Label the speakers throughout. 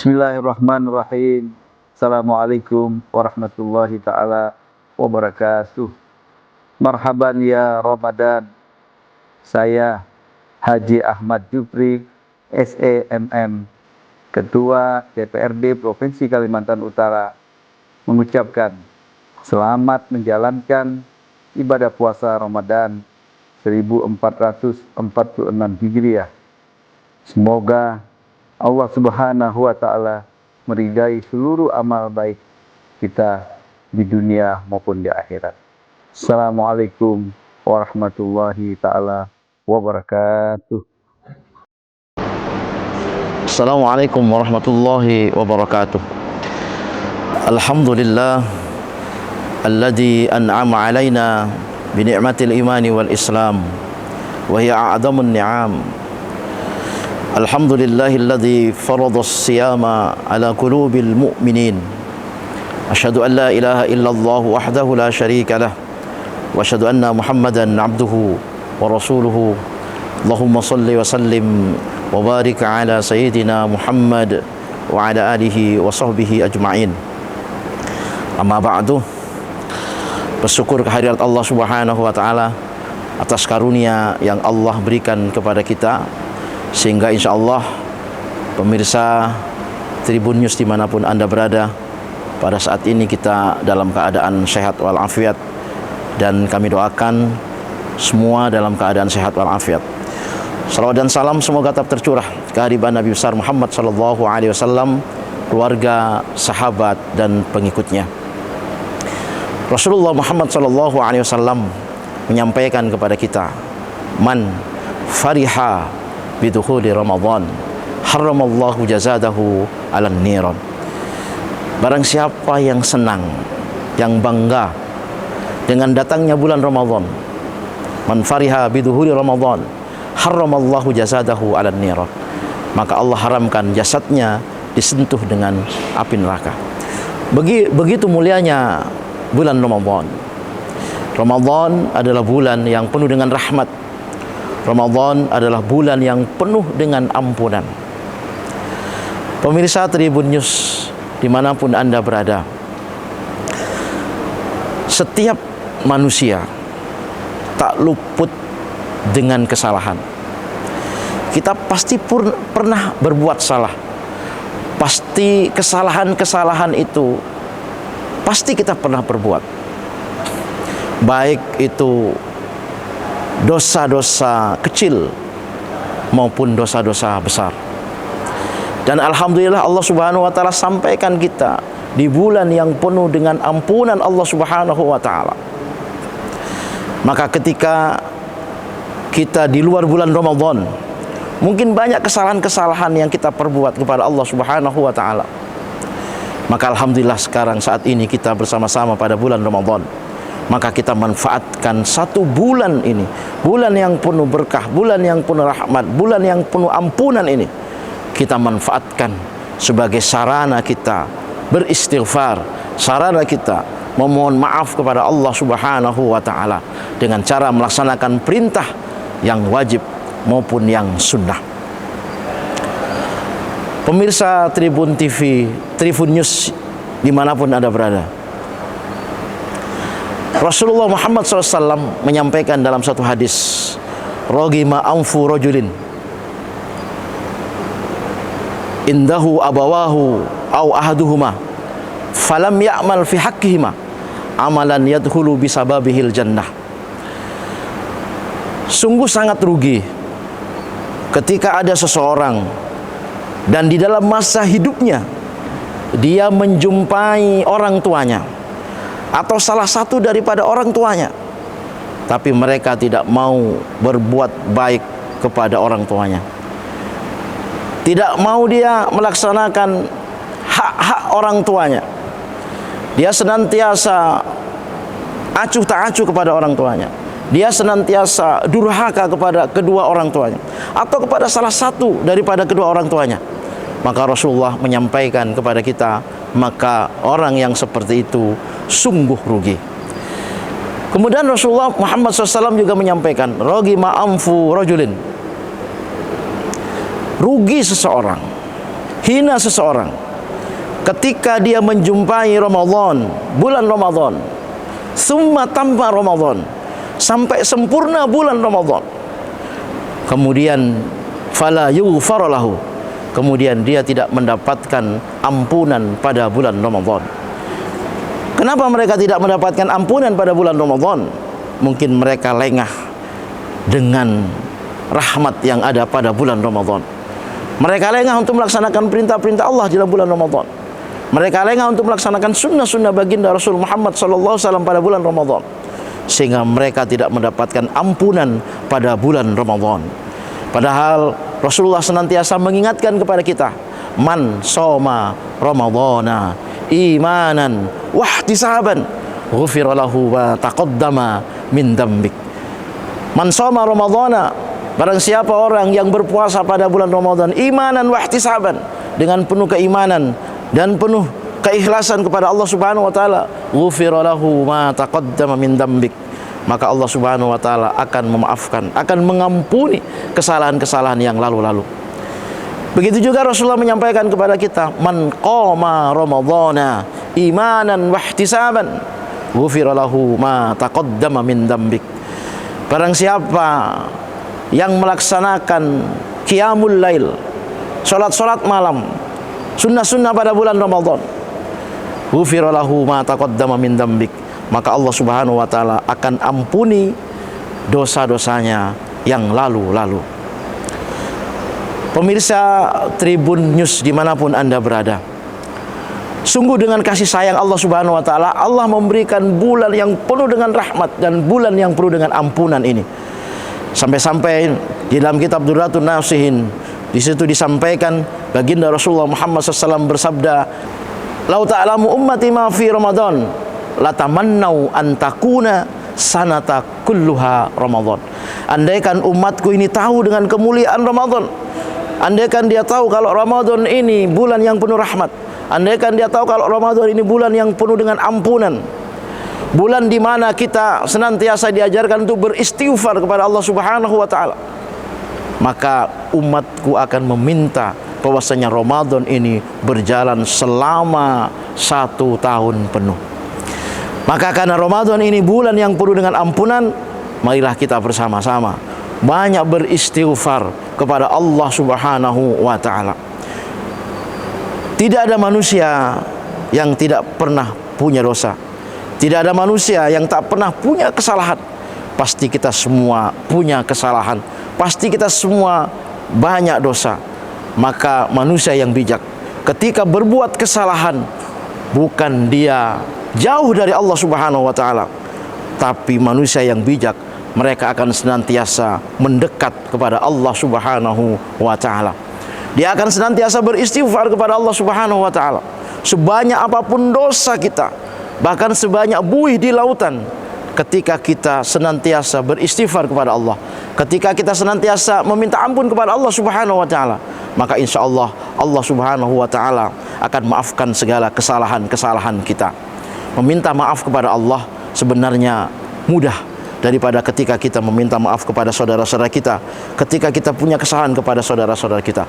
Speaker 1: Bismillahirrahmanirrahim. Assalamualaikum warahmatullahi ta'ala wabarakatuh. Marhaban ya Ramadan. Saya Haji Ahmad Jupri, SEMM, Ketua DPRD Provinsi Kalimantan Utara, mengucapkan selamat menjalankan ibadah puasa Ramadan 1446 Hijriah. Semoga Allah Subhanahu wa Ta'ala meridai seluruh amal baik kita di dunia maupun di akhirat. Assalamualaikum warahmatullahi ta'ala wabarakatuh.
Speaker 2: Assalamualaikum warahmatullahi wabarakatuh. Alhamdulillah alladzi an'ama alaina bi ni'matil imani wal islam wa hiya a'dhamun ni'am. Alhamdulillahilladzi farada as-siyama ala qulubil mu'minin. Asyhadu an la ilaha illallah wahdahu la syarika lah wa asyhadu anna Muhammadan 'abduhu wa rasuluhu. Allahumma shalli wa sallim wa barik ala sayyidina Muhammad wa ala alihi wa sahbihi ajma'in. Amma ba'du. Bersyukur kehadirat Allah Subhanahu wa taala atas karunia yang Allah berikan kepada kita, sehingga insya Allah pemirsa Tribun News dimanapun Anda berada, pada saat ini kita dalam keadaan sehat walafiat, dan kami doakan semua dalam keadaan sehat walafiat. Salawat dan salam semoga tetap tercurah kehadiran Nabi besar Muhammad sallallahu alaihi wasallam, keluarga, sahabat dan pengikutnya. Rasulullah Muhammad sallallahu alaihi wasallam menyampaikan kepada kita, man fariha bidukhuli Ramadan haramallahu jazadahu alan niran. Barang siapa yang senang, yang bangga dengan datangnya bulan Ramadan, man fariha bidukhuli Ramadan haramallahu jazadahu alan niran, maka Allah haramkan jasadnya disentuh dengan api neraka. Begitu mulianya bulan Ramadan. Ramadan adalah bulan yang penuh dengan rahmat. Ramadan adalah bulan yang penuh dengan ampunan. Pemirsa Tribun News dimanapun Anda berada, setiap manusia tak luput dengan kesalahan. Kita pasti pernah berbuat salah. Pasti kesalahan-kesalahan itu pasti kita pernah berbuat. Baik itu dosa-dosa kecil maupun dosa-dosa besar. Dan alhamdulillah Allah Subhanahu wa taala sampaikan kita di bulan yang penuh dengan ampunan Allah Subhanahu wa taala. Maka ketika kita di luar bulan Ramadan, mungkin banyak kesalahan-kesalahan yang kita perbuat kepada Allah Subhanahu wa taala. Maka alhamdulillah sekarang saat ini kita bersama-sama pada bulan Ramadan. Maka kita manfaatkan satu bulan ini, bulan yang penuh berkah, bulan yang penuh rahmat, bulan yang penuh ampunan ini, kita manfaatkan sebagai sarana kita beristighfar, sarana kita memohon maaf kepada Allah Subhanahu wa taala dengan cara melaksanakan perintah yang wajib maupun yang sunnah. Pemirsa Tribun TV, Tribun News dimanapun Anda berada, Rasulullah Muhammad SAW menyampaikan dalam satu hadis, rogima anfu rojulin indahu abawahu au ahaduhuma falam ya'mal fi haqqihima amalan yadkhulu bisababihil jannah. Sungguh sangat rugi ketika ada seseorang dan di dalam masa hidupnya dia menjumpai orang tuanya atau salah satu daripada orang tuanya, tapi mereka tidak mau berbuat baik kepada orang tuanya. Tidak mau dia melaksanakan hak-hak orang tuanya. Dia senantiasa acuh tak acuh kepada orang tuanya. Dia senantiasa durhaka kepada kedua orang tuanya atau kepada salah satu daripada kedua orang tuanya. Maka Rasulullah menyampaikan kepada kita, maka orang yang seperti itu sungguh rugi. Kemudian Rasulullah Muhammad SAW juga menyampaikan, rogi ma'amfu rojulin, rugi seseorang hina seseorang ketika dia menjumpai Ramadan, bulan Ramadan, summa tamma Ramadan, sampai sempurna bulan Ramadan, kemudian fala yughfar lahu, kemudian dia tidak mendapatkan ampunan pada bulan Ramadan. Kenapa mereka tidak mendapatkan ampunan pada bulan Ramadan? Mungkin mereka lengah dengan rahmat yang ada pada bulan Ramadan. Mereka lengah untuk melaksanakan perintah-perintah Allah dalam bulan Ramadan. Mereka lengah untuk melaksanakan sunnah-sunnah baginda Rasul Muhammad SAW pada bulan Ramadan, sehingga mereka tidak mendapatkan ampunan pada bulan Ramadan. Padahal Rasulullah senantiasa mengingatkan kepada kita, man soma Ramadana imanan wahtisaban ghufira lahu ma taqaddama min dambik. Man soma Ramadana, barang siapa orang yang berpuasa pada bulan Ramadan imanan wahtisaban, dengan penuh keimanan dan penuh keikhlasan kepada Allah Subhanahu wa taala, ghufira lahu ma taqaddama min dambik, maka Allah Subhanahu wa taala akan memaafkan, akan mengampuni kesalahan-kesalahan yang lalu-lalu. Begitu juga Rasulullah menyampaikan kepada kita, man qama ramadhana imanan wahtisaban ghufira lahu ma taqaddama min dambik. Barang siapa yang melaksanakan qiyamul lail, salat-salat malam, sunnah-sunnah pada bulan Ramadan, ghufira lahu ma taqaddama min dambik, maka Allah Subhanahu wa taala akan ampuni dosa-dosanya yang lalu-lalu. Pemirsa Tribun News dimanapun Anda berada, sungguh dengan kasih sayang Allah Subhanahu wa taala, Allah memberikan bulan yang penuh dengan rahmat dan bulan yang penuh dengan ampunan ini. Sampai-sampai di dalam kitab Durratun Nasihin, di situ disampaikan baginda Rasulullah Muhammad SAW bersabda, "Lau ta'lamu ummati ma fi Ramadan, latamannau an takuna sanata kulluha Ramadan." Andaikan umatku ini tahu dengan kemuliaan Ramadan, andaikan dia tahu kalau Ramadan ini bulan yang penuh rahmat, andaikan dia tahu kalau Ramadan ini bulan yang penuh dengan ampunan, bulan di mana kita senantiasa diajarkan untuk beristighfar kepada Allah Subhanahu wa taala, maka umatku akan meminta bahwasanya Ramadan ini berjalan selama 1 tahun penuh. Maka karena Ramadan ini bulan yang penuh dengan ampunan, marilah kita bersama-sama banyak beristighfar kepada Allah Subhanahu wa taala. Tidak ada manusia yang tidak pernah punya dosa. Tidak ada manusia yang tak pernah punya kesalahan. Pasti kita semua punya kesalahan. Pasti kita semua banyak dosa. Maka manusia yang bijak ketika berbuat kesalahan, bukan dia jauh dari Allah Subhanahu wa taala, tapi manusia yang bijak, mereka akan senantiasa mendekat kepada Allah Subhanahu wa taala. Dia akan senantiasa beristighfar kepada Allah Subhanahu wa taala. Sebanyak apapun dosa kita, bahkan sebanyak buih di lautan, ketika kita senantiasa beristighfar kepada Allah, ketika kita senantiasa meminta ampun kepada Allah Subhanahu wa taala, maka insya Allah Allah Subhanahu wa taala akan maafkan segala kesalahan-kesalahan kita. Meminta maaf kepada Allah sebenarnya mudah daripada ketika kita meminta maaf kepada saudara-saudara kita, ketika kita punya kesalahan kepada saudara-saudara kita.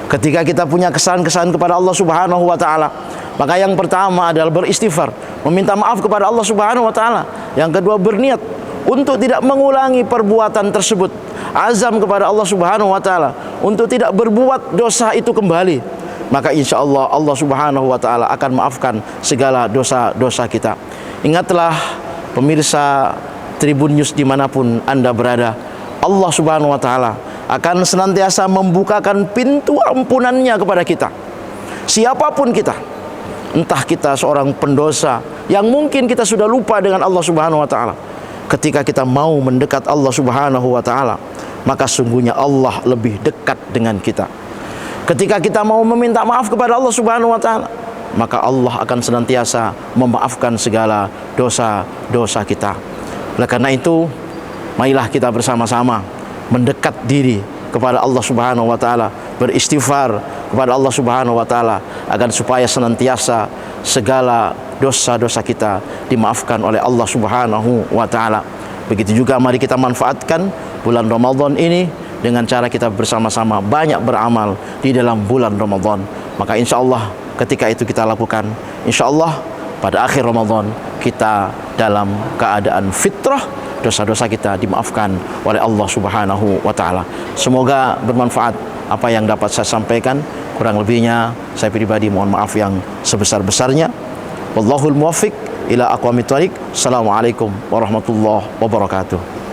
Speaker 2: Ketika kita punya kesalahan-kesalahan kepada Allah Subhanahu wa taala, maka yang pertama adalah beristighfar, meminta maaf kepada Allah Subhanahu wa taala. Yang kedua, berniat untuk tidak mengulangi perbuatan tersebut, azam kepada Allah Subhanahu wa taala untuk tidak berbuat dosa itu kembali. Maka insya Allah Allah Subhanahu wa taala akan maafkan segala dosa-dosa kita. Ingatlah pemirsa Tribun News dimanapun Anda berada, Allah Subhanahu wa taala akan senantiasa membukakan pintu ampunannya kepada kita, siapapun kita. Entah kita seorang pendosa yang mungkin kita sudah lupa dengan Allah Subhanahu wa taala, ketika kita mau mendekat Allah Subhanahu wa taala, maka sungguhnya Allah lebih dekat dengan kita. Ketika kita mau meminta maaf kepada Allah Subhanahu wa taala, maka Allah akan senantiasa memaafkan segala dosa-dosa kita. Oleh karena itu, marilah kita bersama-sama mendekat diri kepada Allah Subhanahu wa taala, beristighfar kepada Allah Subhanahu wa taala agar supaya senantiasa segala dosa-dosa kita dimaafkan oleh Allah Subhanahu wa taala. Begitu juga mari kita manfaatkan bulan Ramadan ini dengan cara kita bersama-sama banyak beramal di dalam bulan Ramadan. Maka insya Allah ketika itu kita lakukan, insya Allah pada akhir Ramadan kita dalam keadaan fitrah, dosa-dosa kita dimaafkan oleh Allah Subhanahu wa Ta'ala. Semoga bermanfaat apa yang dapat saya sampaikan. Kurang lebihnya saya pribadi mohon maaf yang sebesar-besarnya. Wallahul muwaffiq ila aqwamit thoriq. Assalamualaikum warahmatullahi wabarakatuh.